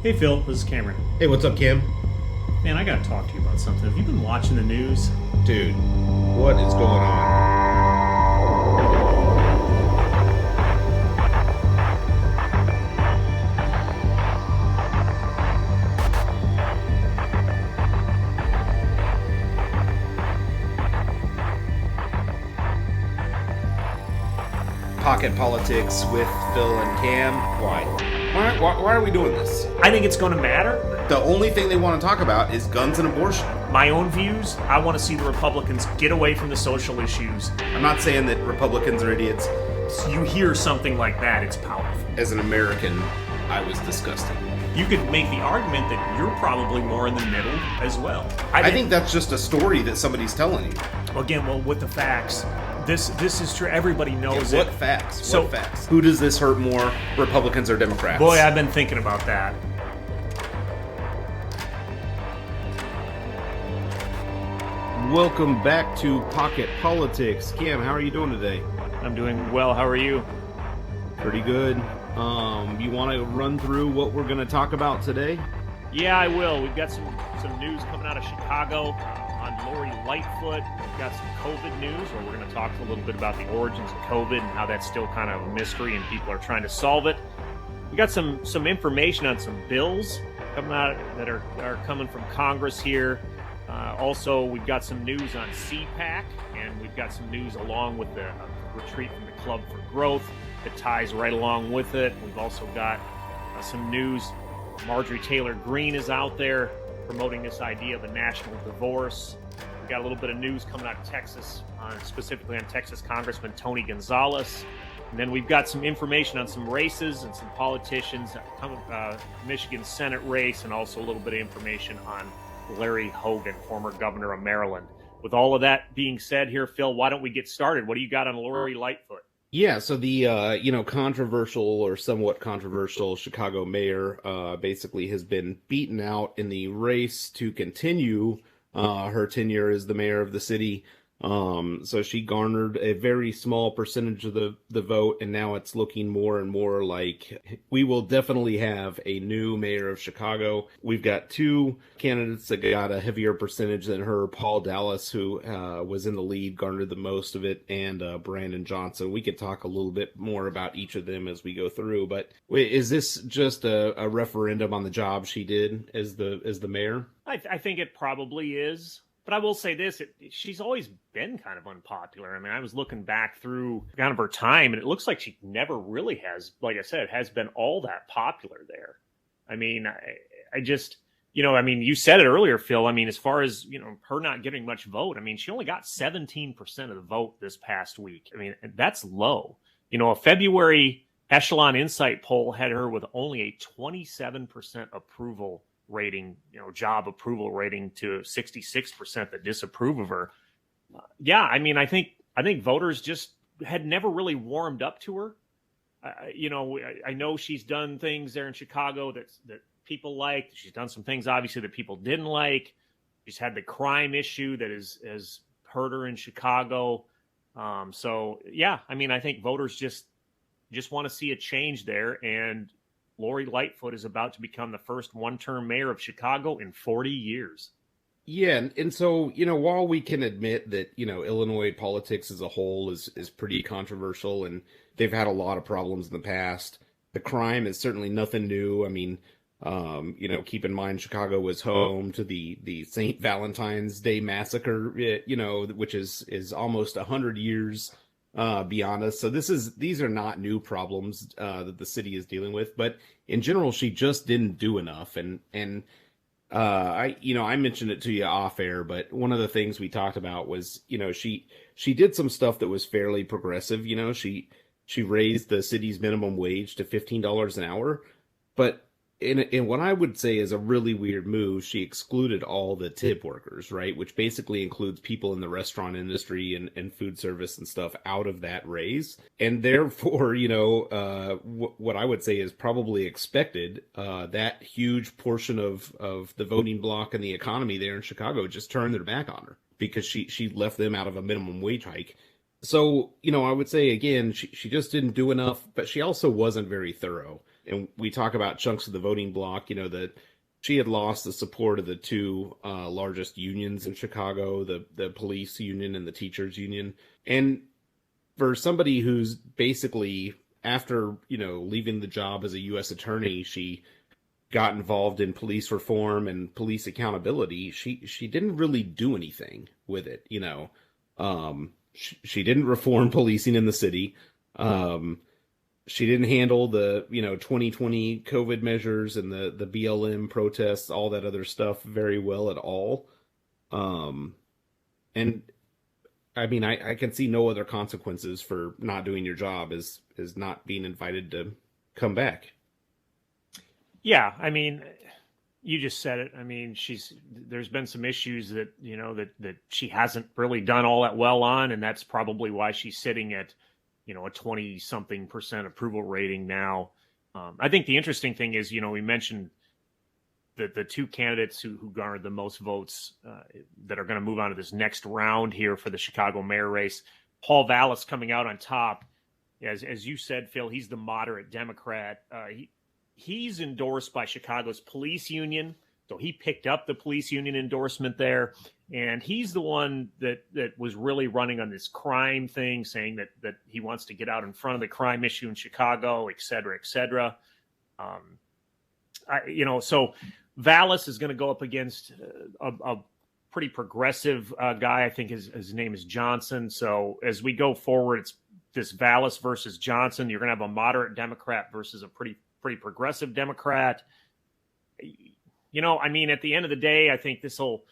Hey Phil, this is Cameron. Hey, what's up, Kim? Man, I gotta talk to you about something. Have you been watching the news? Dude, what is going on? Pocket politics with Phil and Cam. Why? Why are we doing this? I think it's gonna matter. The only thing they want to talk about is guns and abortion. My own views, I want to see the Republicans get away from the social issues. I'm not saying that Republicans are idiots. You hear something like that, it's powerful. As an American, I was disgusted. You could make the argument that you're probably more in the middle as well. I think that's just a story that somebody's telling you. Again, well, with the facts, this is true. Everybody knows What it. facts? So- What facts? Who does this hurt more, Republicans or Democrats? Boy, I've been thinking about that. Welcome back to Pocket Politics. Cam, how are you doing today? I'm doing well. How are you? Pretty good. You want to run through what we're going to talk about today? Yeah, I will. We've got some news coming out of Chicago on Lori Lightfoot. We've got some COVID news where we're going to talk a little bit about the origins of COVID and how that's still kind of a mystery and people are trying to solve it. We got some information on some bills coming out that are coming from Congress here. Also, we've got some news on CPAC, and we've got some news along with the retreat from the Club for Growth that ties right along with it. We've also got some news. Marjorie Taylor Greene is out there promoting this idea of a national divorce. We've got a little bit of news coming out of Texas, specifically on Texas Congressman Tony Gonzalez. And then we've got some information on some races and some politicians, Michigan Senate race, and also a little bit of information on Larry Hogan, former governor of Maryland. With all of that being said here, Phil, why don't we get started? What do you got on Lori Lightfoot? Yeah, so the controversial or somewhat controversial Chicago mayor basically has been beaten out in the race to continue her tenure as the mayor of the city. So she garnered a very small percentage of the vote, and now it's looking more and more like we will definitely have a new mayor of Chicago. We've got two candidates that got a heavier percentage than her. Paul Dallas, who was in the lead, garnered the most of it, and Brandon Johnson. We could talk a little bit more about each of them as we go through, but is this just a referendum on the job she did as the mayor? I think it probably is. But I will say this, she's always been kind of unpopular. I mean, I was looking back through kind of her time, and it looks like she never really has, like I said, has been all that popular there. I mean, I just, you said it earlier, Phil. I mean, as far as, her not getting much vote, I mean, she only got 17% of the vote this past week. I mean, that's low. A February Echelon Insight poll had her with only a 27% approval rating, job approval rating to 66% that disapprove of her. I mean, I think voters just had never really warmed up to her. I know she's done things there in Chicago that people liked. She's done some things, obviously, that people didn't like. She's had the crime issue that has hurt her in Chicago. I mean, I think voters just want to see a change there, and Lori Lightfoot is about to become the first one-term mayor of Chicago in 40 years. Yeah, and so, while we can admit that, Illinois politics as a whole is pretty controversial, and they've had a lot of problems in the past, the crime is certainly nothing new. I mean, keep in mind Chicago was home to the St. Valentine's Day massacre, which is almost 100 years beyond us. So these are not new problems that the city is dealing with, but in general, she just didn't do enough. And I mentioned it to you off air, but one of the things we talked about was, she did some stuff that was fairly progressive. She raised the city's minimum wage to $15 an hour, but in what I would say is a really weird move, she excluded all the tip workers, right? Which basically includes people in the restaurant industry and food service and stuff out of that raise. And therefore, what I would say is probably expected, that huge portion of the voting bloc and the economy there in Chicago just turned their back on her because she left them out of a minimum wage hike. So, I would say, again, she just didn't do enough, but she also wasn't very thorough. and we talk about chunks of the voting bloc, that she had lost the support of the two largest unions in Chicago, the police union and the teachers union. And for somebody who's basically, after, leaving the job as a U.S. attorney, she got involved in police reform and police accountability. She didn't really do anything with it, She didn't reform policing in the city. She didn't handle the 2020 COVID measures and the BLM protests, all that other stuff very well at all. And I mean, I can see no other consequences for not doing your job as not being invited to come back. Yeah, I mean, you just said it. I mean, there's been some issues that that she hasn't really done all that well on, and that's probably why she's sitting at a 20-something% approval rating now. I think the interesting thing is, we mentioned the two candidates who garnered the most votes that are going to move on to this next round here for the Chicago mayor race. Paul Vallas coming out on top. As you said, Phil, he's the moderate Democrat. He's endorsed by Chicago's police union. So he picked up the police union endorsement there. And he's the one that was really running on this crime thing, saying that he wants to get out in front of the crime issue in Chicago, et cetera, et cetera. So Vallas is going to go up against a pretty progressive guy. I think his name is Johnson. So as we go forward, it's this Vallas versus Johnson. You're going to have a moderate Democrat versus a pretty progressive Democrat. I mean, at the end of the day, I think this will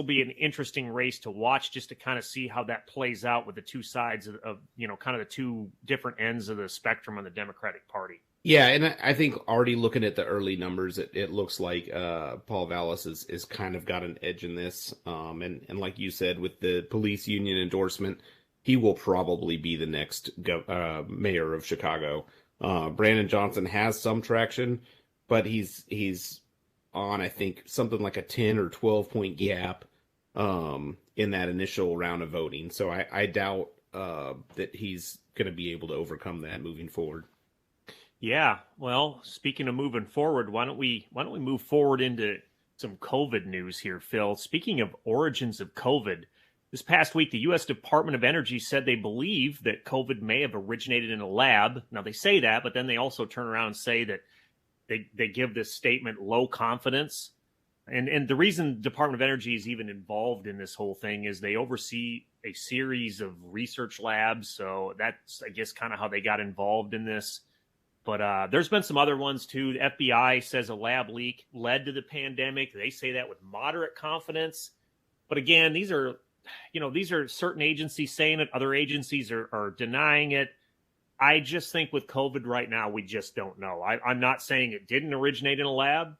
be an interesting race to watch, just to kind of see how that plays out with the two sides of kind of the two different ends of the spectrum on the Democratic Party. Yeah, and I think already looking at the early numbers, it looks like Paul Vallas is kind of got an edge in this. And like you said, with the police union endorsement, he will probably be the next mayor of Chicago. Brandon Johnson has some traction, but he's on, I think, something like a 10 or 12 point gap in that initial round of voting. So I doubt that he's going to be able to overcome that moving forward. Yeah, well, speaking of moving forward, why don't we move forward into some COVID news here, Phil? Speaking of origins of COVID, this past week, the U.S. Department of Energy said they believe that COVID may have originated in a lab. Now, they say that, but then they also turn around and say that they give this statement low confidence. And the reason the Department of Energy is even involved in this whole thing is they oversee a series of research labs. So that's, I guess, kind of how they got involved in this. But there's been some other ones, too. The FBI says a lab leak led to the pandemic. They say that with moderate confidence. But again, these are certain agencies saying it. Other agencies are denying it. I just think with COVID right now, we just don't know. I'm not saying it didn't originate in a lab.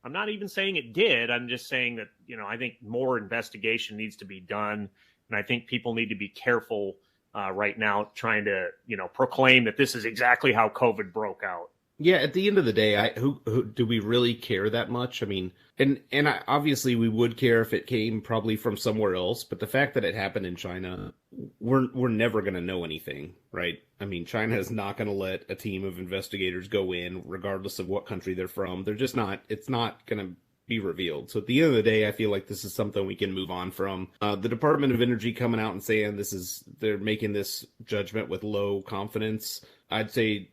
I'm not even saying it did. I'm just saying that, I think more investigation needs to be done. And I think people need to be careful right now trying to, proclaim that this is exactly how COVID broke out. Yeah, at the end of the day, who do we really care that much? I mean, and obviously we would care if it came probably from somewhere else, but the fact that it happened in China, we're never going to know anything, right? I mean, China is not going to let a team of investigators go in, regardless of what country they're from. They're just not. It's not going to be revealed. So at the end of the day, I feel like this is something we can move on from. The Department of Energy coming out and saying they're making this judgment with low confidence. I'd say,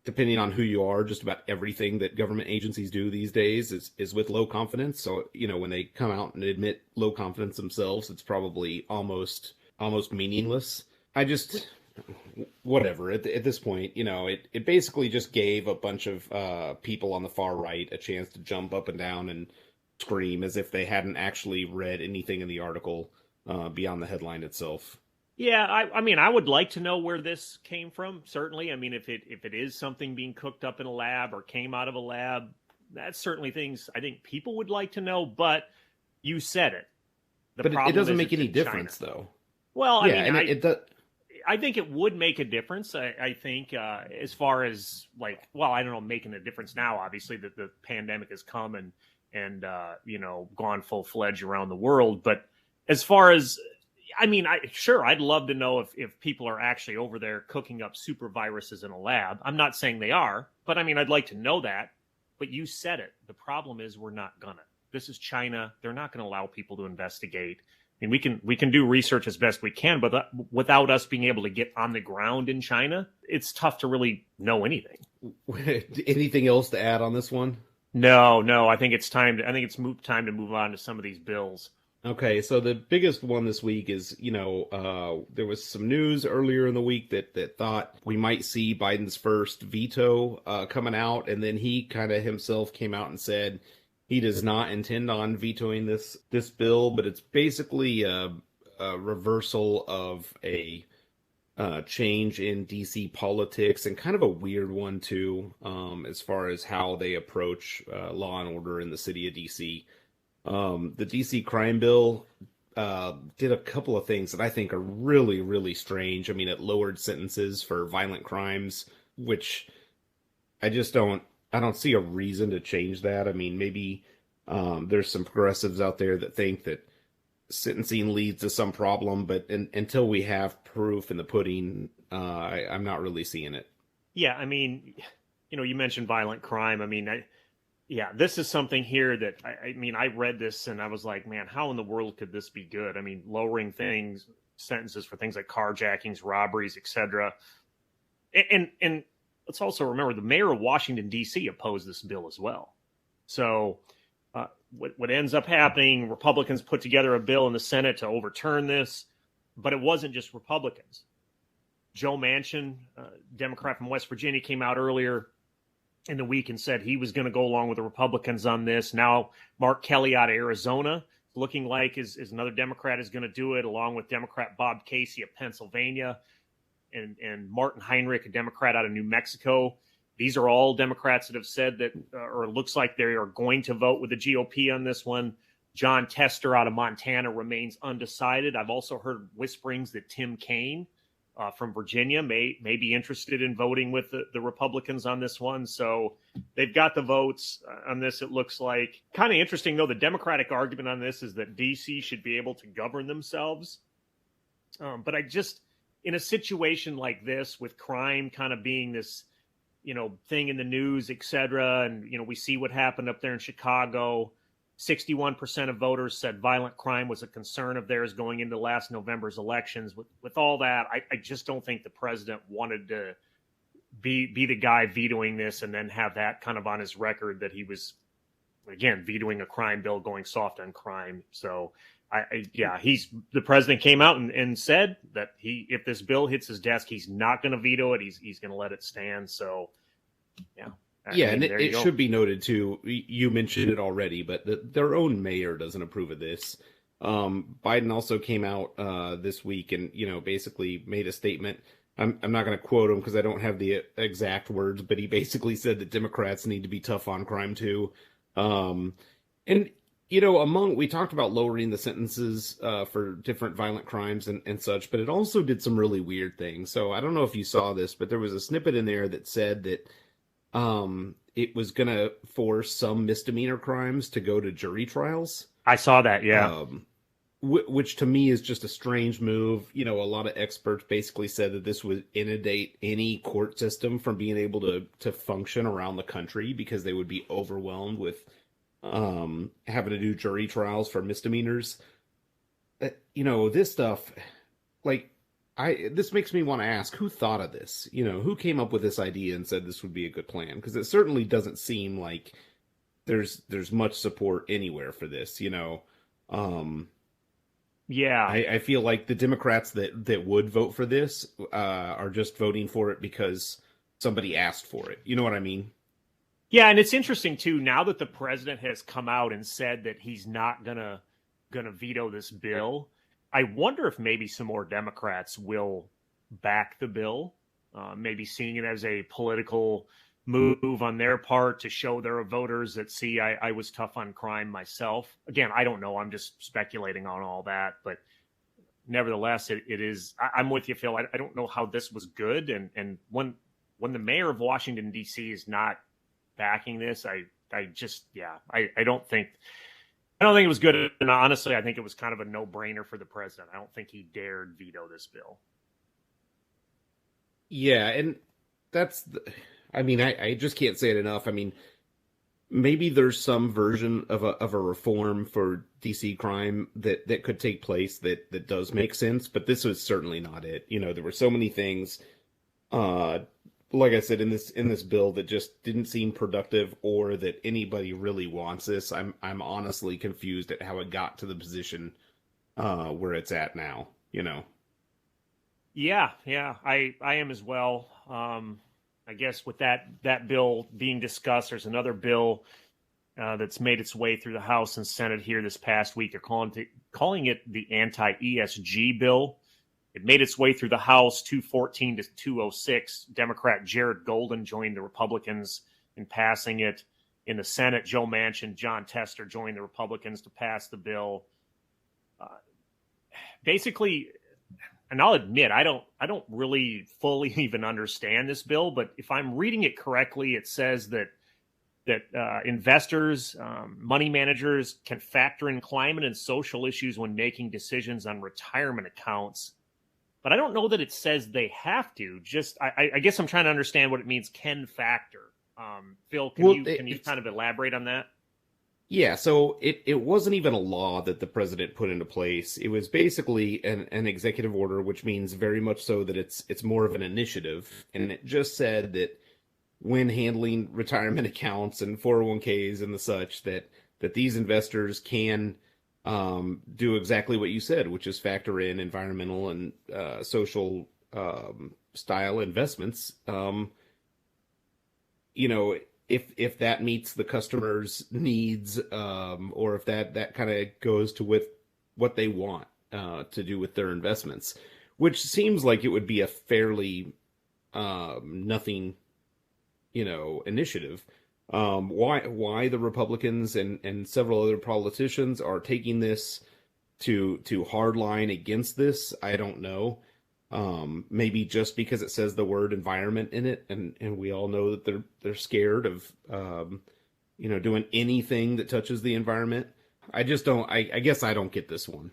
depending on who you are, just about everything that government agencies do these days is with low confidence. So, when they come out and admit low confidence themselves, it's probably almost meaningless. Whatever. At this point, it basically just gave a bunch of people on the far right a chance to jump up and down and scream as if they hadn't actually read anything in the article beyond the headline itself. Yeah, I mean, I would like to know where this came from, certainly. I mean, if it is something being cooked up in a lab or came out of a lab, that's certainly things I think people would like to know, but you said it. But it doesn't make any difference, though. Well, I think it would make a difference. I think as far as I don't know, making a difference now, obviously, that the pandemic has come and gone full-fledged around the world. But as far as, I mean, sure, I'd love to know if people are actually over there cooking up super viruses in a lab. I'm not saying they are, but I mean, I'd like to know that. But you said it. The problem is we're not gonna. This is China. They're not going to allow people to investigate. I mean, we can do research as best we can, but without us being able to get on the ground in China, it's tough to really know anything. Anything else to add on this one? No. I think it's time to move on to some of these bills. Okay, so the biggest one this week is, there was some news earlier in the week that thought we might see Biden's first veto coming out, and then he kind of himself came out and said he does not intend on vetoing this bill, but it's basically a reversal of a change in DC politics, and kind of a weird one too, as far as how they approach law and order in the city of DC. The DC crime bill did a couple of things that I think are really, really strange. I mean, it lowered sentences for violent crimes, which I don't see a reason to change that. I mean, maybe there's some progressives out there that think that sentencing leads to some problem, but until we have proof in the pudding, I'm not really seeing it. Yeah, I mean, you mentioned violent crime. I mean, this is something here that I read this and I was like, man, how in the world could this be good? I mean, lowering sentences for things like carjackings, robberies, etc. And let's also remember the mayor of Washington, D.C. opposed this bill as well. So what ends up happening, Republicans put together a bill in the Senate to overturn this, but it wasn't just Republicans. Joe Manchin, Democrat from West Virginia, came out earlier in the week and said he was going to go along with the Republicans on this. Now, Mark Kelly out of Arizona, looking like is another Democrat, is going to do it, along with Democrat Bob Casey of Pennsylvania and Martin Heinrich, a Democrat out of New Mexico. These are all Democrats that have said that, or it looks like they are going to vote with the GOP on this one. John Tester out of Montana remains undecided. I've also heard whisperings that Tim Kaine from Virginia may be interested in voting with the Republicans on this one. So they've got the votes on this, it looks like. Kind of interesting, though, the Democratic argument on this is that D.C. should be able to govern themselves. But in a situation like this, with crime kind of being this, thing in the news, et cetera, and, we see what happened up there in Chicago, 61% of voters said violent crime was a concern of theirs going into last November's elections. With all that, I just don't think the president wanted to be the guy vetoing this and then have that kind of on his record that he was, again, vetoing a crime bill, going soft on crime. So, the president came out and said that if this bill hits his desk, he's not going to veto it. He's going to let it stand. So, yeah. And it should be noted, too, you mentioned it already, but their own mayor doesn't approve of this. Biden also came out this week and, basically made a statement. I'm not going to quote him because I don't have the exact words, but he basically said that Democrats need to be tough on crime, too. We talked about lowering the sentences for different violent crimes and such, but it also did some really weird things. So I don't know if you saw this, but there was a snippet in there that said that it was going to force some misdemeanor crimes to go to jury trials. I saw that, yeah. Which to me is just a strange move. A lot of experts basically said that this would inundate any court system from being able to function around the country because they would be overwhelmed with having to do jury trials for misdemeanors. This stuff, this makes me want to ask, who thought of this? Who came up with this idea and said this would be a good plan? Because it certainly doesn't seem like there's much support anywhere for this. I feel like the Democrats that would vote for this are just voting for it because somebody asked for it. You know what I mean? Yeah, and it's interesting too. Now that the president has come out and said that he's not gonna veto this bill, I wonder if maybe some more Democrats will back the bill, maybe seeing it as a political move on their part to show their voters that, see, I was tough on crime myself. Again, I don't know. I'm just speculating on all that. But nevertheless, it is. I'm with you, Phil. I don't know how this was good. And when the mayor of Washington, D.C. is not backing this, I don't think I don't think it was good. And honestly, I think it was kind of a no-brainer for the president. I don't think he dared veto this bill. Yeah, and I mean, I just can't say it enough. I mean, maybe there's some version of a reform for DC crime that could take place that does make sense, but this was certainly not it. You know, there were so many things, like I said, in this bill that just didn't seem productive or that anybody really wants this. I'm honestly confused at how it got to the position where it's at now, you know. Yeah, I am as well. I guess with that bill being discussed, there's another bill that's made its way through the House and Senate here this past week. They're calling it the anti-ESG bill. It made its way through the House 214 to 206. Democrat Jared Golden joined the Republicans in passing it. In the Senate, Joe Manchin, John Tester joined the Republicans to pass the bill. Basically, and I'll admit, I don't really fully even understand this bill, but if I'm reading it correctly, it says that investors, money managers can factor in climate and social issues when making decisions on retirement accounts. But I don't know that it says they have to. Just I guess I'm trying to understand what it means, can factor. Phil, can you kind of elaborate on that? Yeah, so it wasn't even a law that the president put into place. It was basically an executive order, which means very much so that it's more of an initiative. And it just said that when handling retirement accounts and 401ks and the such, that these investors can do exactly what you said, which is factor in environmental and social style investments. You know, if that meets the customer's needs, or if that kind of goes to with what they want to do with their investments, which seems like it would be a fairly nothing, initiative. Why the Republicans and several other politicians are taking this to hardline against this, I don't know. Maybe just because it says the word environment in it, and we all know that they're scared of doing anything that touches the environment. I just don't. I guess I don't get this one.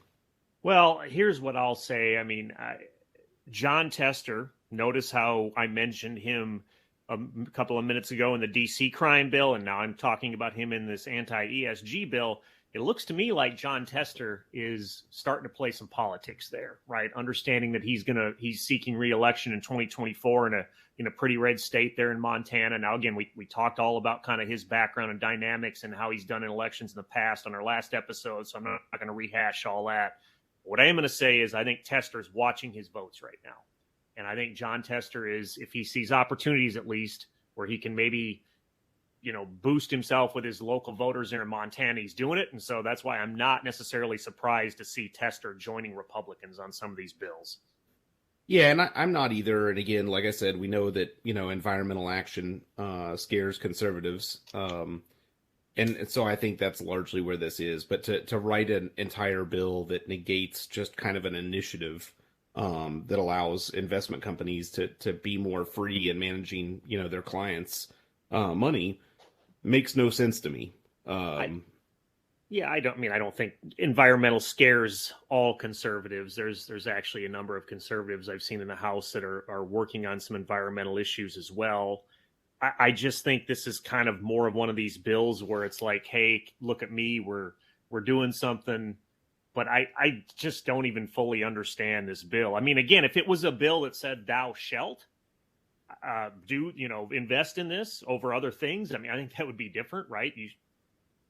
Well, here's what I'll say. I mean, John Tester. Notice how I mentioned him a couple of minutes ago in the DC crime bill, and now I'm talking about him in this anti-ESG bill. It looks to me like John Tester is starting to play some politics there, right? Understanding that he's seeking re-election in 2024 in a pretty red state there in Montana. Now, again, we talked all about kind of his background and dynamics and how he's done in elections in the past on our last episode, so I'm not going to rehash all that. What I am going to say is I think Tester's watching his votes right now. And I think John Tester is, if he sees opportunities at least where he can maybe boost himself with his local voters there in Montana, he's doing it. And so that's why I'm not necessarily surprised to see Tester joining Republicans on some of these bills. Yeah, and I'm not either. And again, like I said, we know that, environmental action scares conservatives. And so I think that's largely where this is. But to write an entire bill that negates just kind of an initiative that allows investment companies to be more free in managing, their clients' money makes no sense to me. I don't think environmental scares all conservatives. There's actually a number of conservatives I've seen in the House that are working on some environmental issues as well. I just think this is kind of more of one of these bills where it's like, hey, look at me, we're doing something. But I just don't even fully understand this bill. I mean, again, if it was a bill that said thou shalt invest in this over other things, I mean, I think that would be different, right?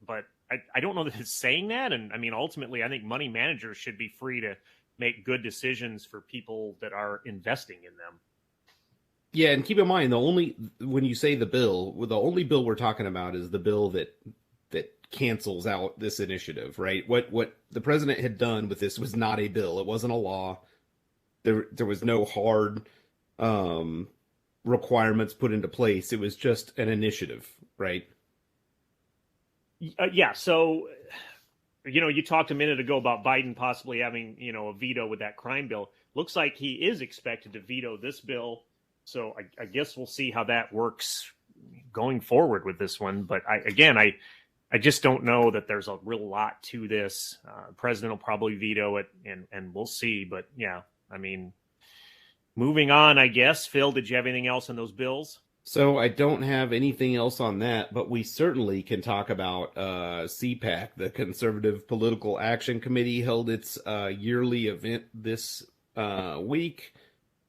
But I don't know that it's saying that. And I mean, ultimately, I think money managers should be free to make good decisions for people that are investing in them. Yeah, and keep in mind, when you say the only bill we're talking about is the bill that cancels out this initiative, right? What the president had done with this was not a bill. It wasn't a law. There was no hard requirements put into place. It was just an initiative, right? Yeah. So, you talked a minute ago about Biden possibly having, a veto with that crime bill. Looks like he is expected to veto this bill. So I guess we'll see how that works going forward with this one. But I I just don't know that there's a real lot to this. The president will probably veto it, and we'll see. But yeah, I mean, moving on, I guess. Phil, did you have anything else on those bills? So I don't have anything else on that, but we certainly can talk about CPAC. The Conservative Political Action Committee held its yearly event this week,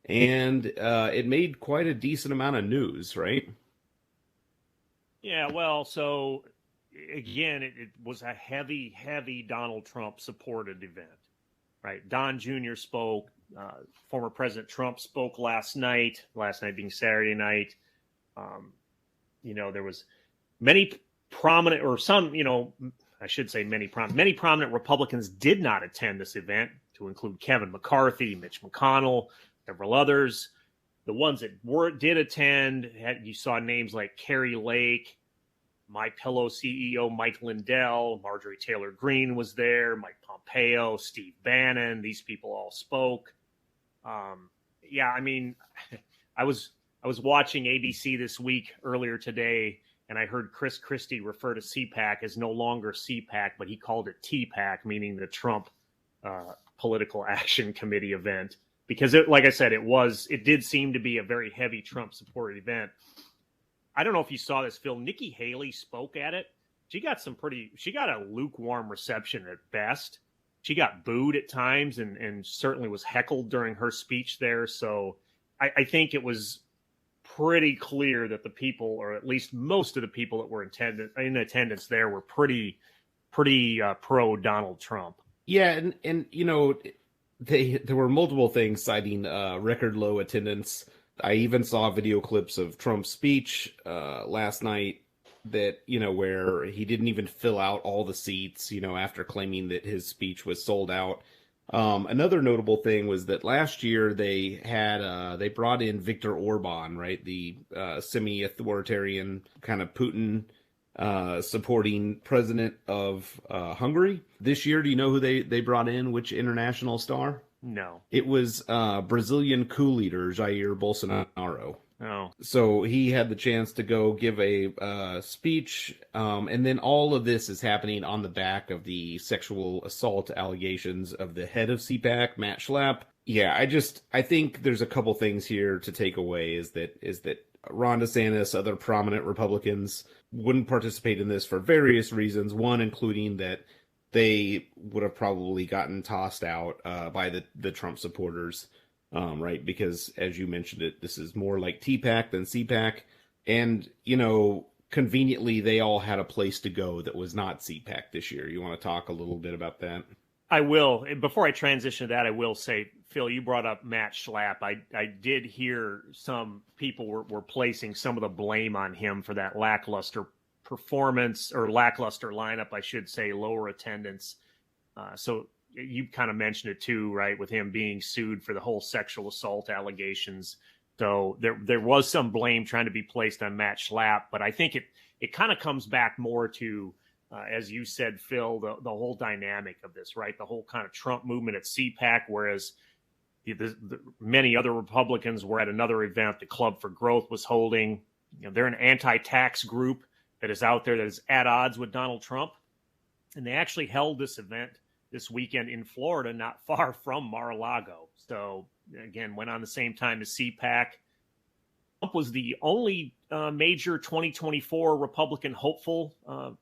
and it made quite a decent amount of news, right? Yeah, well, so again, it was a heavy Donald Trump supported event, right? Don Jr. spoke. Former President Trump spoke last night being Saturday night. There was many prominent, or some, I should say many prominent Republicans did not attend this event, to include Kevin McCarthy, Mitch McConnell, several others. The ones that did attend, you saw names like Carrie Lake, MyPillow CEO Mike Lindell, Marjorie Taylor Greene was there, Mike Pompeo, Steve Bannon. These people all spoke. I mean, I was watching ABC this week earlier today, and I heard Chris Christie refer to CPAC as no longer CPAC, but he called it TPAC, meaning the Trump Political Action Committee event. Because, like I said, it did seem to be a very heavy Trump-supported event. I don't know if you saw this, Phil. Nikki Haley spoke at it. She got a lukewarm reception at best. She got booed at times and certainly was heckled during her speech there. So I think it was pretty clear that the people, or at least most of the people that were in attendance there, were pretty pro Donald Trump. Yeah, and there were multiple things citing record low attendance. I even saw video clips of Trump's speech last night that, where he didn't even fill out all the seats, after claiming that his speech was sold out. Another notable thing was that last year they brought in Viktor Orban, right? The semi-authoritarian kind of Putin supporting president of Hungary. This year, do you know who they brought in? Which international star? No. It was Brazilian coup leader Jair Bolsonaro. Oh. So he had the chance to go give a speech, and then all of this is happening on the back of the sexual assault allegations of the head of CPAC, Matt Schlapp. Yeah, I think there's a couple things here to take away is that Ron DeSantis, other prominent Republicans wouldn't participate in this for various reasons. One, including that they would have probably gotten tossed out by the Trump supporters, right? Because, as you mentioned this is more like TPAC than CPAC. And, conveniently, they all had a place to go that was not CPAC this year. You want to talk a little bit about that? I will. Before I transition to that, I will say, Phil, you brought up Matt Schlapp. I did hear some people were placing some of the blame on him for that lackluster performance, or lackluster lineup, I should say, lower attendance. So you kind of mentioned it too, right, with him being sued for the whole sexual assault allegations. So there was some blame trying to be placed on Matt Schlapp, but I think it kind of comes back more to, as you said, Phil, the whole dynamic of this, right? The whole kind of Trump movement at CPAC, whereas many other Republicans were at another event the Club for Growth was holding. They're an anti-tax group that is out there that is at odds with Donald Trump. And they actually held this event this weekend in Florida, not far from Mar-a-Lago. So, again, went on the same time as CPAC. Trump was the only major 2024 Republican hopeful,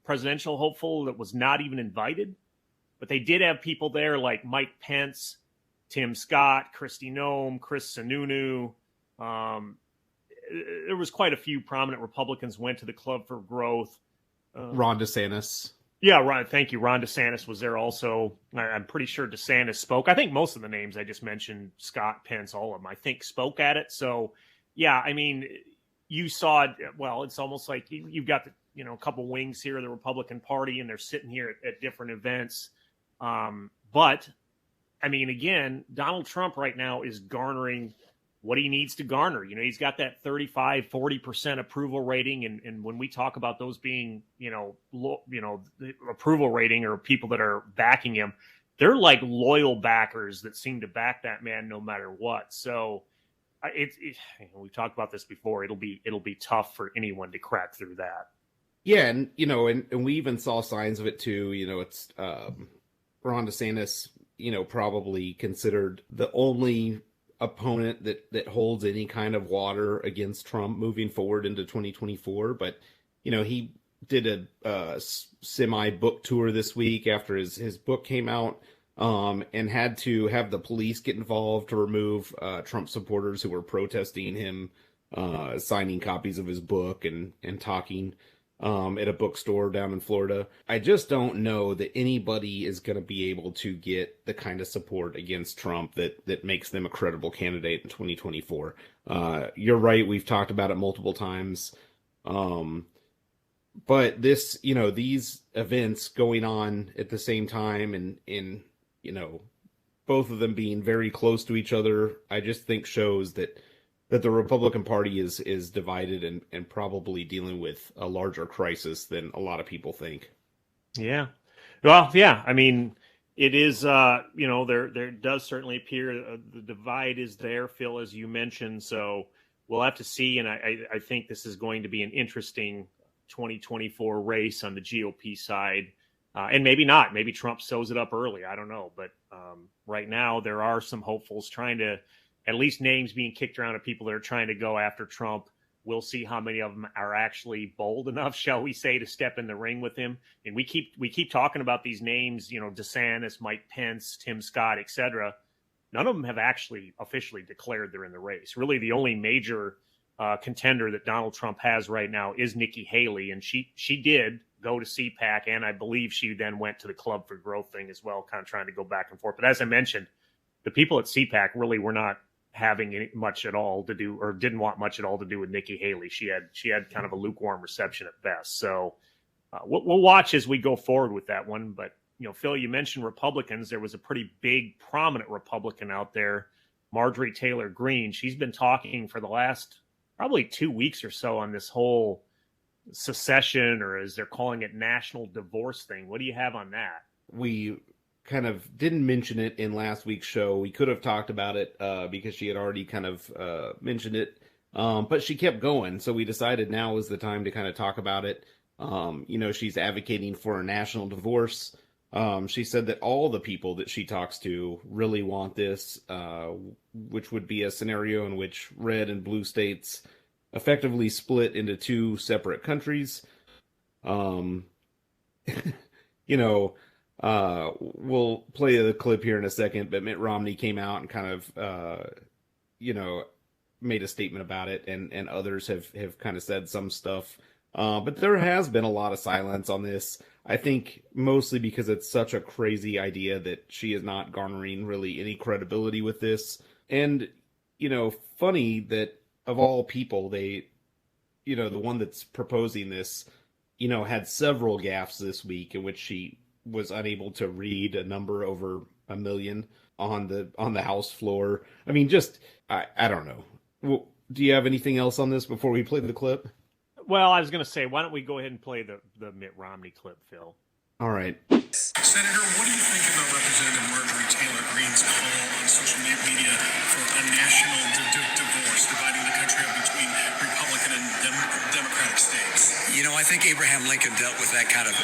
presidential hopeful, that was not even invited. But they did have people there like Mike Pence, Tim Scott, Kristi Noem, Chris Sununu. There was quite a few prominent Republicans went to the Club for Growth. Ron DeSantis. Yeah, Ron. Thank you. Ron DeSantis was there also. I'm pretty sure DeSantis spoke. I think most of the names I just mentioned, Scott, Pence, all of them, I think spoke at it. So, yeah, I mean, you saw it. Well, it's almost like you've got a couple wings here of the Republican Party, and they're sitting here at different events. But I mean, again, Donald Trump right now is garnering what he needs to garner. He's got that 35-40% approval rating. And when we talk about those being, the approval rating, or people that are backing him, they're like loyal backers that seem to back that man no matter what. So we've talked about this before. It'll be tough for anyone to crack through that. Yeah, and and we even saw signs of it too. It's Ron DeSantis, probably considered the only opponent that holds any kind of water against Trump moving forward into 2024. But he did a semi book tour this week after his book came out, and had to have the police get involved to remove Trump supporters who were protesting him signing copies of his book and talking at a bookstore down in Florida. I just don't know that anybody is going to be able to get the kind of support against Trump that makes them a credible candidate in 2024. You're right. We've talked about it multiple times. But these events going on at the same time and in, both of them being very close to each other, I just think shows that the Republican Party is divided and probably dealing with a larger crisis than a lot of people think. Yeah. Well, yeah. I mean, it is, there does certainly appear the divide is there, Phil, as you mentioned. So we'll have to see. And I think this is going to be an interesting 2024 race on the GOP side. And maybe not. Maybe Trump sews it up early. I don't know. But right now, there are some hopefuls trying to, at least names being kicked around of people that are trying to go after Trump. We'll see how many of them are actually bold enough, shall we say, to step in the ring with him. And we keep talking about these names, DeSantis, Mike Pence, Tim Scott, etc. None of them have actually officially declared they're in the race. Really, the only major contender that Donald Trump has right now is Nikki Haley, and she did go to CPAC, and I believe she then went to the Club for Growth thing as well, kind of trying to go back and forth. But as I mentioned, the people at CPAC really were not having much at all to do, or didn't want much at all to do with Nikki Haley. She had kind of a lukewarm reception at best. So we'll watch as we go forward with that one. But Phil, you mentioned Republicans. There was a pretty big, prominent Republican out there, Marjorie Taylor Greene. She's been talking for the last probably 2 weeks or so on this whole secession, or as they're calling it, national divorce thing. What do you have on that? We kind of didn't mention it in last week's show. We could have talked about it because she had already kind of mentioned it, but she kept going. So we decided now was the time to kind of talk about it. She's advocating for a national divorce. She said that all the people that she talks to really want this, which would be a scenario in which red and blue states effectively split into two separate countries. We'll play the clip here in a second, but Mitt Romney came out and kind of, made a statement about it, and others have kind of said some stuff. But there has been a lot of silence on this. I think mostly because it's such a crazy idea that she is not garnering really any credibility with this. And, funny that of all people, they, the one that's proposing this, had several gaffes this week in which she was unable to read a number over 1 million on the House floor. I mean, just, I don't know. Well, do you have anything else on this before we play the clip? Well, I was going to say, why don't we go ahead and play the Mitt Romney clip, Phil? All right. Senator, what do you think about Representative Marjorie Taylor Greene's call on social media for a national divorce, dividing the country up between Republican and Democratic states? I think Abraham Lincoln dealt with that kind of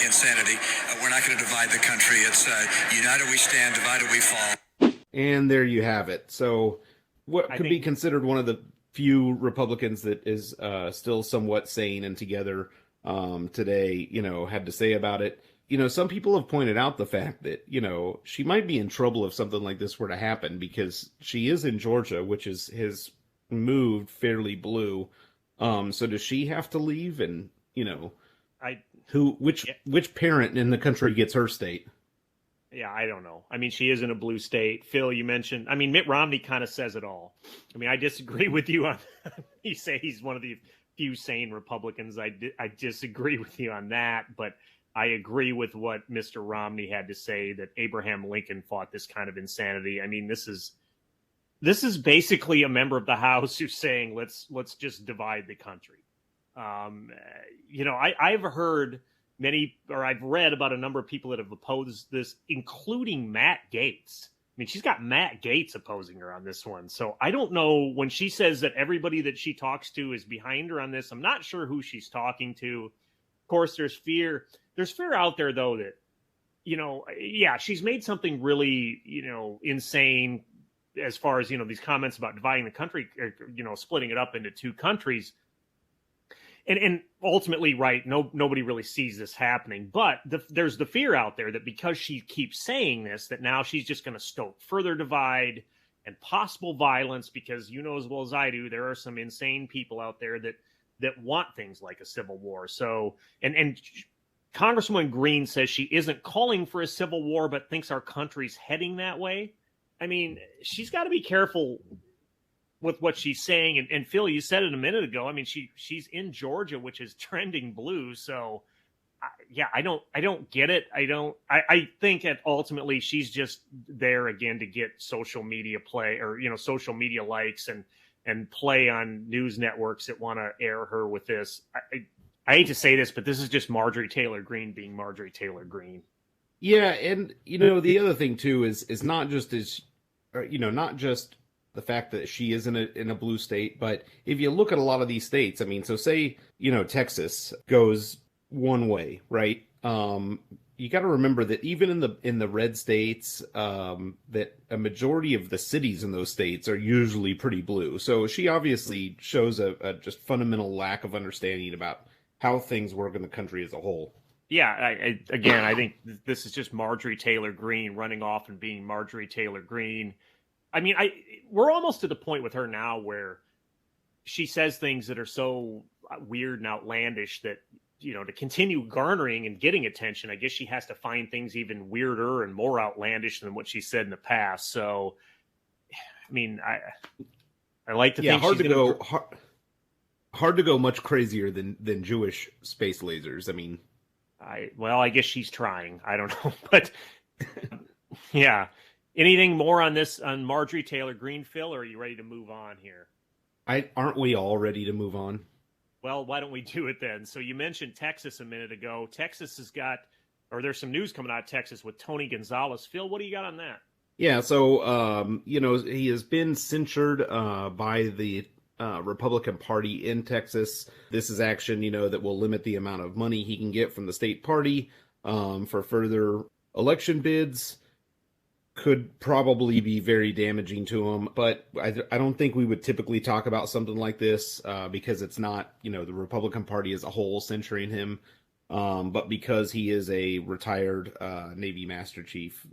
insanity. We're not going to divide the country. It's united we stand, divided we fall. And there you have it. So what could be considered one of the few Republicans that is still somewhat sane and together today, had to say about it. Some people have pointed out the fact that, she might be in trouble if something like this were to happen, because she is in Georgia, which has moved fairly blue. So does she have to leave? And, which parent in the country gets her state? Yeah, I don't know. I mean, she is in a blue state. Phil, you mentioned, Mitt Romney kind of says it all. I mean, I disagree with you on, you say he's one of the few sane Republicans. I disagree with you on that, but I agree with what Mr. Romney had to say, that Abraham Lincoln fought this kind of insanity. I mean, this is basically a member of the House who's saying, let's just divide the country. I've heard I've read about a number of people that have opposed this, including Matt Gaetz. I mean, she's got Matt Gaetz opposing her on this one. So I don't know, when she says that everybody that she talks to is behind her on this, I'm not sure who she's talking to. Of course, there's fear. There's fear out there, though, that, yeah, she's made something really, insane as far as, these comments about dividing the country, splitting it up into two countries. And ultimately, right, nobody really sees this happening. But there's the fear out there that because she keeps saying this, that now she's just going to stoke further divide and possible violence, because as well as I do, there are some insane people out there that want things like a civil war. So, and Congresswoman Green says she isn't calling for a civil war, but thinks our country's heading that way. I mean, she's got to be careful with what she's saying. And Phil, you said it a minute ago. I mean, she's in Georgia, which is trending blue. So, I don't get it. I think that ultimately she's just there again to get social media play, or, social media likes and play on news networks that want to air her with this. I hate to say this, but this is just Marjorie Taylor Greene being Marjorie Taylor Greene. Yeah, and the other thing too is not just not just the fact that she is in a blue state, but if you look at a lot of these states, I mean, so say Texas goes one way, right? You got to remember that even in the red states, that a majority of the cities in those states are usually pretty blue. So she obviously shows a just fundamental lack of understanding about how things work in the country as a whole. Yeah, I think this is just Marjorie Taylor Greene running off and being Marjorie Taylor Greene. I mean, we're almost to the point with her now where she says things that are so weird and outlandish that, to continue garnering and getting attention, I guess she has to find things even weirder and more outlandish than what she said in the past. So, I mean, I like to think hard to go much crazier than Jewish space lasers. I mean, I guess she's trying. I don't know, but yeah. Anything more on this, on Marjorie Taylor Greene, Phil, or are you ready to move on here? Aren't we all ready to move on? Well, why don't we do it then? So you mentioned Texas a minute ago. Texas has got, or there's some news coming out of Texas with Tony Gonzalez. Phil, what do you got on that? Yeah, so, he has been censured by the Republican Party in Texas. This is action, that will limit the amount of money he can get from the state party for further election bids. Could probably be very damaging to him, but I don't think we would typically talk about something like this because it's not, the Republican Party as a whole censuring him, but because he is a retired Navy Master Chief,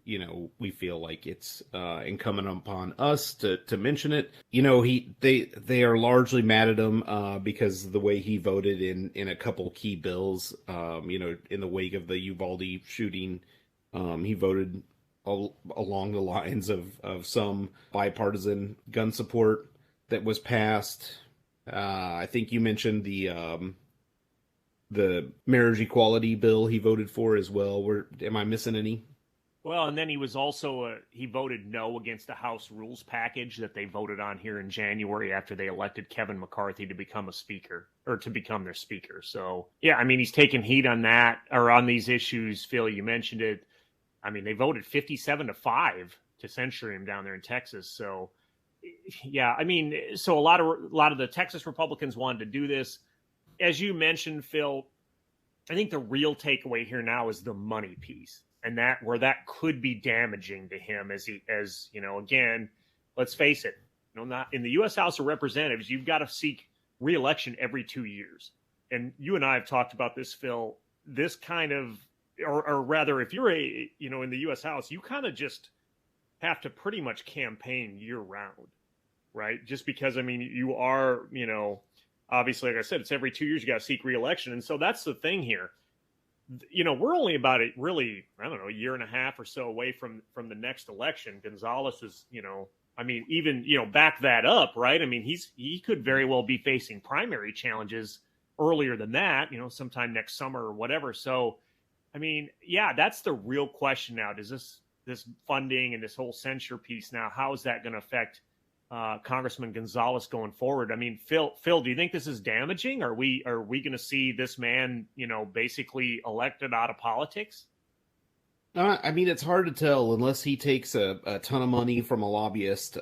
we feel like it's incumbent upon us to mention it. They are largely mad at him because of the way he voted in a couple key bills. In the wake of the Uvalde shooting, he voted along the lines of some bipartisan gun support that was passed. I think you mentioned the marriage equality bill he voted for as well. Am I missing any? Well, and then he was also he voted no against the House rules package that they voted on here in January after they elected Kevin McCarthy to become to become their speaker. So yeah, I mean, he's taking heat on that, or on these issues. Phil, you mentioned it. I mean, they voted 57-5 to censure him down there in Texas. So, yeah, I mean, so a lot of the Texas Republicans wanted to do this. As you mentioned, Phil, I think the real takeaway here now is the money piece, and that could be damaging to him as again, let's face it, not in the U.S. House of Representatives, you've got to seek re-election every 2 years. And you and I have talked about this, Phil, this kind of, or rather, if you're in the U.S. House, you kind of just have to pretty much campaign year round, right? Just because, I mean, you are, obviously, like I said, it's every 2 years you got to seek re-election. And so that's the thing here. We're only about a year and a half or so away from the next election. Gonzalez is, even, back that up, right? I mean, he could very well be facing primary challenges earlier than that, sometime next summer or whatever. So, I mean, yeah, that's the real question now. Does this funding and this whole censure piece now, how is that going to affect Congressman Gonzalez going forward? I mean, Phil, do you think this is damaging? Are we going to see this man, basically elected out of politics? I mean, it's hard to tell unless he takes a ton of money from a lobbyist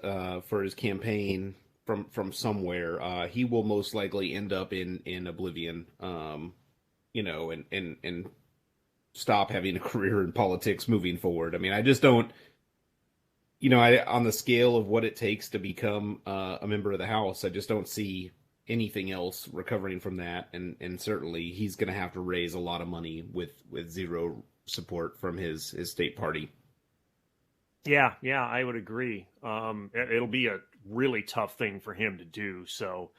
for his campaign from somewhere. He will most likely end up in oblivion. and stop having a career in politics moving forward. I mean, I just don't, on the scale of what it takes to become a member of the House, I just don't see anything else recovering from that. And certainly he's going to have to raise a lot of money with zero support from his state party. Yeah, I would agree. It'll be a really tough thing for him to do. So,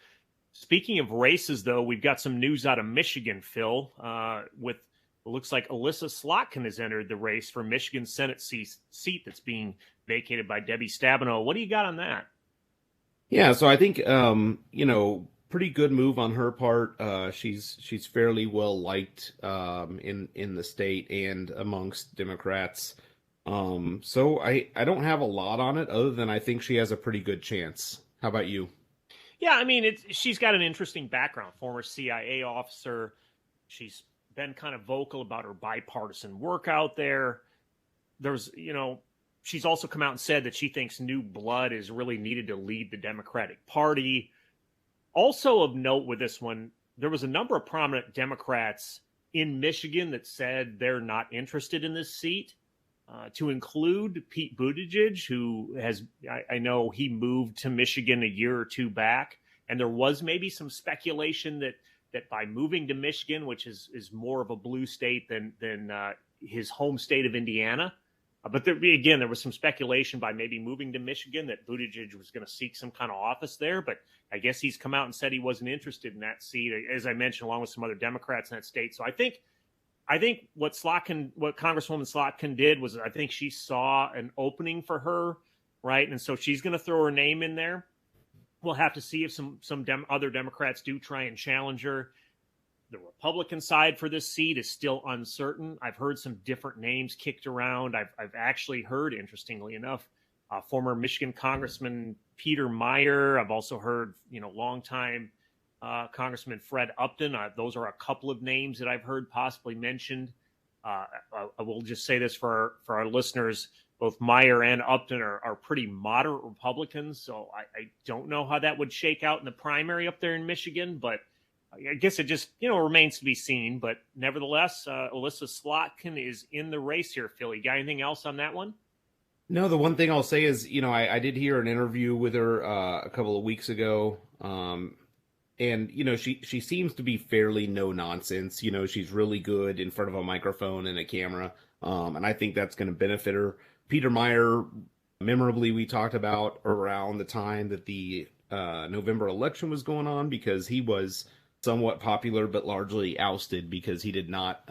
speaking of races, though, we've got some news out of Michigan, Phil, with it looks like Elissa Slotkin has entered the race for Michigan Senate seat that's being vacated by Debbie Stabenow. What do you got on that? Yeah, so I think pretty good move on her part. She's fairly well liked in the state and amongst Democrats. So I don't have a lot on it other than I think she has a pretty good chance. How about you? Yeah, I mean, she's got an interesting background. Former CIA officer. She's been kind of vocal about her bipartisan work out there. She's also come out and said that she thinks new blood is really needed to lead the Democratic Party. Also of note with this one, there was a number of prominent Democrats in Michigan that said they're not interested in this seat, to include Pete Buttigieg, who I know he moved to Michigan a year or two back. And there was maybe some speculation that by moving to Michigan, which is more of a blue state than his home state of Indiana, but there was some speculation by maybe moving to Michigan that Buttigieg was going to seek some kind of office there. But I guess he's come out and said he wasn't interested in that seat, as I mentioned, along with some other Democrats in that state. So I think what Congresswoman Slotkin did was I think she saw an opening for her, right? And so she's going to throw her name in there. We'll have to see if some other Democrats do try and challenge her. The Republican side for this seat is still uncertain. I've heard some different names kicked around. I've actually heard, interestingly enough, former Michigan Congressman Peter Meijer. I've also heard, longtime Congressman Fred Upton. Those are a couple of names that I've heard possibly mentioned. I will just say this for our listeners. Both Meijer and Upton are pretty moderate Republicans, so I don't know how that would shake out in the primary up there in Michigan, but I guess it just, remains to be seen. But nevertheless, Elissa Slotkin is in the race here, Phil. You got anything else on that one? No, the one thing I'll say is, I did hear an interview with her a couple of weeks ago, and, she seems to be fairly no nonsense. She's really good in front of a microphone and a camera, and I think that's going to benefit her. Peter Meijer, memorably, we talked about around the time that the November election was going on, because he was somewhat popular but largely ousted because he did not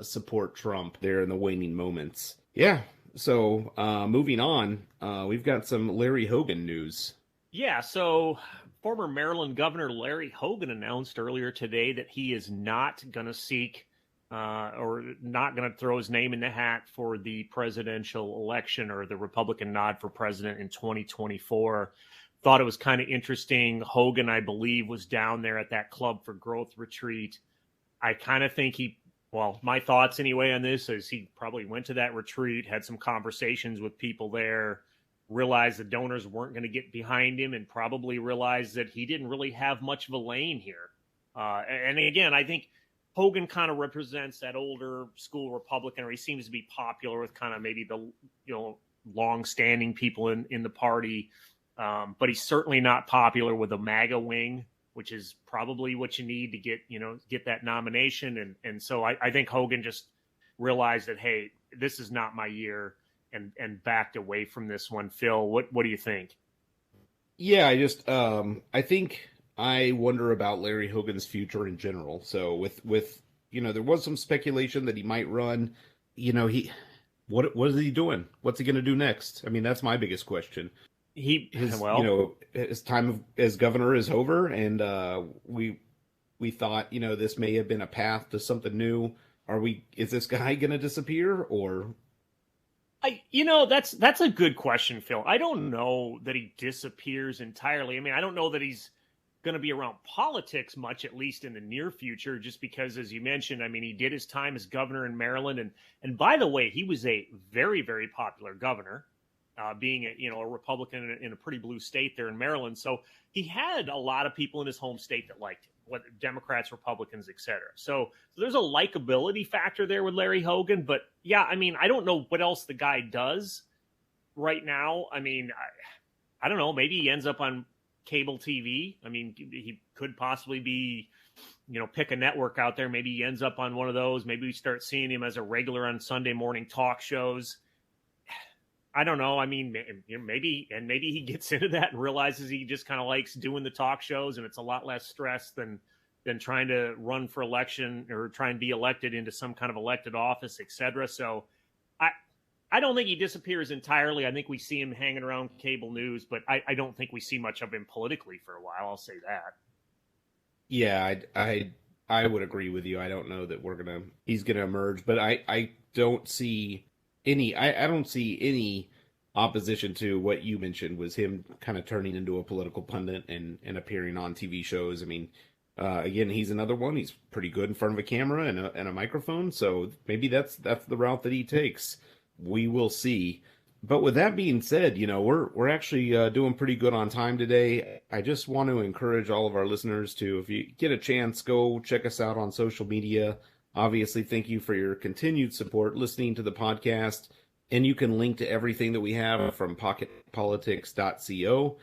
support Trump there in the waning moments. Yeah, so moving on, we've got some Larry Hogan news. Yeah, so former Maryland Governor Larry Hogan announced earlier today that he is not going to seek or not going to throw his name in the hat for the presidential election or the Republican nod for president in 2024. Thought it was kind of interesting. Hogan, I believe, was down there at that Club for Growth retreat. I kind of think my thoughts anyway on this is he probably went to that retreat, had some conversations with people there, realized the donors weren't going to get behind him, and probably realized that he didn't really have much of a lane here. And again, I think Hogan kind of represents that older school Republican, or he seems to be popular with kind of maybe the long-standing people in the party. But he's certainly not popular with the MAGA wing, which is probably what you need to get that nomination. And so I think Hogan just realized that, hey, this is not my year, and backed away from this one. Phil, what do you think? Yeah, I think I wonder about Larry Hogan's future in general. So with there was some speculation that he might run. What is he doing? What's he going to do next? I mean, that's my biggest question. His time as governor is over, and we thought this may have been a path to something new. Is this guy going to disappear, or? That's a good question, Phil. I don't know that he disappears entirely. I mean, I don't know that he's going to be around politics much, at least in the near future, just because, as you mentioned, I mean, he did his time as governor in Maryland. And by the way, he was a very, very popular governor. being a Republican in a pretty blue state there in Maryland. So he had a lot of people in his home state that liked him, whether Democrats, Republicans, etc. So there's a likability factor there with Larry Hogan. But yeah, I mean, I don't know what else the guy does right now. I mean, I don't know. Maybe he ends up on cable TV. I mean, he could possibly be, pick a network out there. Maybe he ends up on one of those. Maybe we start seeing him as a regular on Sunday morning talk shows. I don't know. I mean, maybe he gets into that and realizes he just kind of likes doing the talk shows, and it's a lot less stress than trying to run for election or try and be elected into some kind of elected office, etc. So I don't think he disappears entirely. I think we see him hanging around cable news, but I don't think we see much of him politically for a while. I'll say that. Yeah, I would agree with you. I don't know that he's gonna emerge, but I don't see I don't see any opposition to what you mentioned was him kind of turning into a political pundit and appearing on TV shows. I mean, again, he's another one. He's pretty good in front of a camera and a microphone, so maybe that's the route that he takes. We will see. But with that being said, we're actually doing pretty good on time today. I just want to encourage all of our listeners to, if you get a chance, go check us out on social media. Obviously, thank you for your continued support listening to the podcast. And you can link to everything that we have from pocketpolitics.co,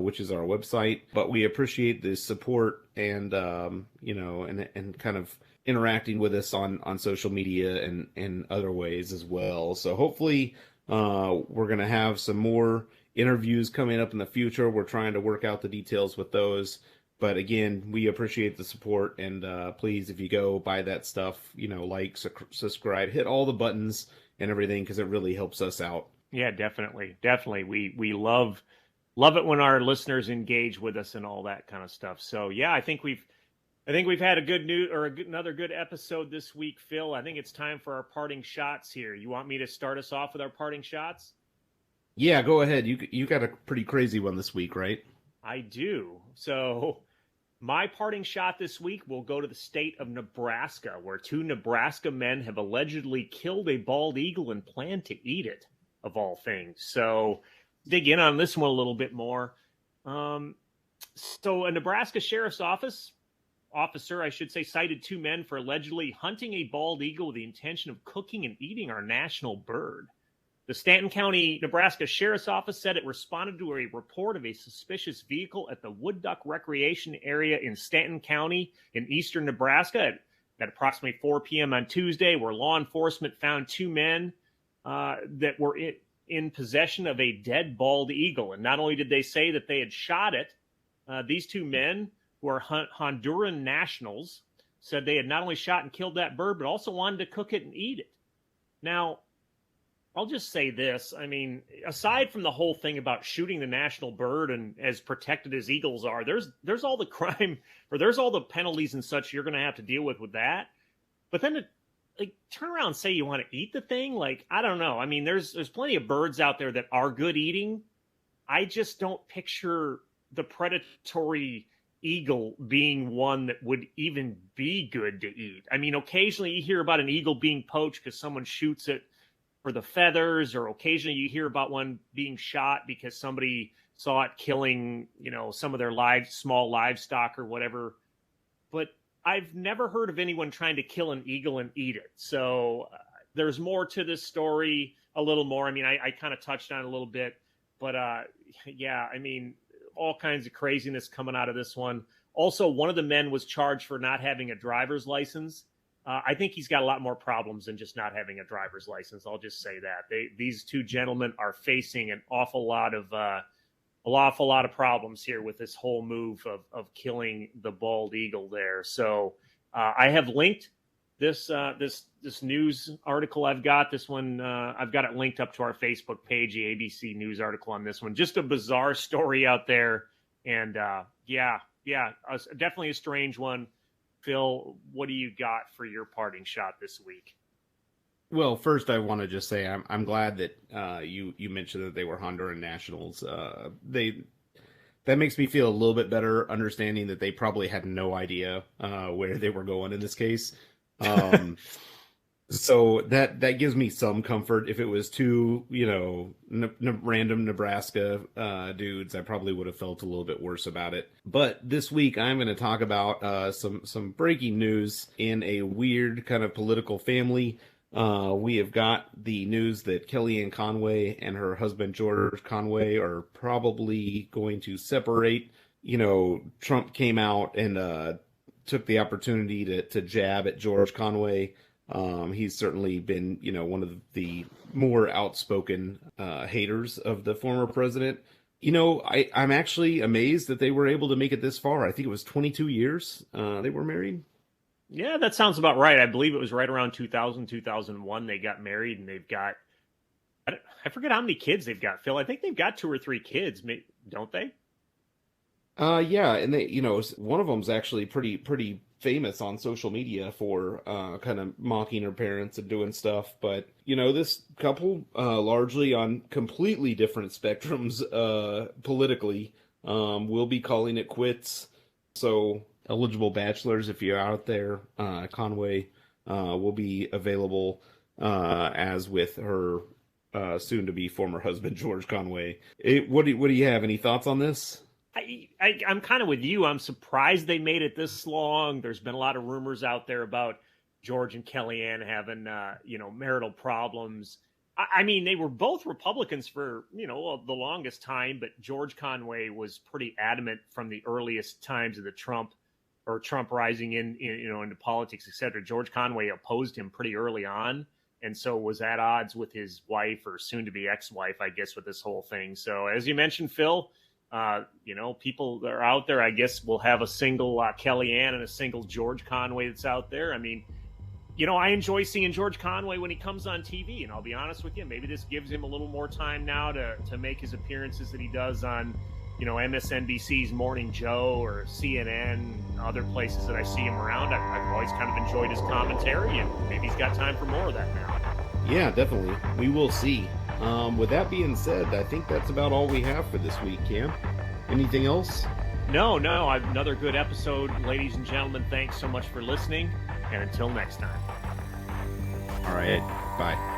which is our website. But we appreciate the support and, and kind of interacting with us on social media and other ways as well. So hopefully we're going to have some more interviews coming up in the future. We're trying to work out the details with those. But again, we appreciate the support, and please, if you go buy that stuff, like, subscribe, hit all the buttons and everything, because it really helps us out. Yeah, definitely. We love it when our listeners engage with us and all that kind of stuff. So yeah, I think we've had a good another good episode this week, Phil. I think it's time for our parting shots here. You want me to start us off with our parting shots? Yeah, go ahead. You got a pretty crazy one this week, right? I do. So my parting shot this week will go to the state of Nebraska, where 2 Nebraska men have allegedly killed a bald eagle and plan to eat it, of all things. So dig in on this one a little bit more. So a Nebraska sheriff's officer, I should say, cited 2 men for allegedly hunting a bald eagle with the intention of cooking and eating our national bird. The Stanton County, Nebraska Sheriff's Office said it responded to a report of a suspicious vehicle at the Wood Duck Recreation Area in Stanton County in eastern Nebraska at approximately 4 p.m. on Tuesday, where law enforcement found 2 men that were in possession of a dead bald eagle. And not only did they say that they had shot it, these 2 men, who are Honduran nationals, said they had not only shot and killed that bird, but also wanted to cook it and eat it. Now, I'll just say this. I mean, aside from the whole thing about shooting the national bird and as protected as eagles are, there's all the crime, or there's all the penalties and such you're going to have to deal with that. But then to turn around and say you want to eat the thing, I don't know. I mean, there's plenty of birds out there that are good eating. I just don't picture the predatory eagle being one that would even be good to eat. I mean, occasionally you hear about an eagle being poached because someone shoots it for the feathers, or occasionally you hear about one being shot because somebody saw it killing, some of their small livestock or whatever. But I've never heard of anyone trying to kill an eagle and eat it. So there's more to this story, a little more. I mean, I kind of touched on it a little bit, but yeah, I mean, all kinds of craziness coming out of this one. Also, one of the men was charged for not having a driver's license. I think he's got a lot more problems than just not having a driver's license. I'll just say that these 2 gentlemen are facing an awful lot of problems here with this whole move of killing the bald eagle there. So I have linked this news article. I've got this one. I've got it linked up to our Facebook page, the ABC News article on this one. Just a bizarre story out there, and definitely a strange one. Phil, what do you got for your parting shot this week? Well, first I want to just say I'm glad that you mentioned that they were Honduran nationals. That makes me feel a little bit better, understanding that they probably had no idea where they were going in this case. So that gives me some comfort. If it was two, random Nebraska dudes, I probably would have felt a little bit worse about it. But this week, I'm going to talk about some breaking news in a weird kind of political family. We have got the news that Kellyanne Conway and her husband George Conway are probably going to separate. Trump came out and took the opportunity to jab at George Conway. He's certainly been, one of the more outspoken haters of the former president. I'm actually amazed that they were able to make it this far. I think it was 22 years they were married. Yeah, that sounds about right. I believe it was right around 2000, 2001 they got married, and they've got, I forget how many kids they've got, Phil. I think they've got 2 or 3 kids, don't they? Yeah, and they, one of them's actually pretty famous on social media for kind of mocking her parents and doing stuff. But this couple, largely on completely different spectrums politically, will be calling it quits. So eligible bachelors, if you're out there, Conway will be available as with her soon-to-be former husband George Conway. What do you have? Any thoughts on this? I'm kind of with you. I'm surprised they made it this long. There's been a lot of rumors out there about George and Kellyanne having, marital problems. I mean, they were both Republicans for, the longest time, but George Conway was pretty adamant from the earliest times of the Trump rising into politics, et cetera. George Conway opposed him pretty early on, and so was at odds with his wife or soon-to-be ex-wife, I guess, with this whole thing. So as you mentioned, Phil, people that are out there, I guess, will have a single Kellyanne and a single George Conway that's out there. I mean, I enjoy seeing George Conway when he comes on TV, and I'll be honest with you, maybe this gives him a little more time now to make his appearances that he does on, MSNBC's Morning Joe or CNN, other places that I see him around. I've always kind of enjoyed his commentary, and maybe he's got time for more of that now. Yeah, definitely. We will see. With that being said, I think that's about all we have for this week, Cam. Anything else? No. Another good episode. Ladies and gentlemen, thanks so much for listening. And until next time. All right. Bye.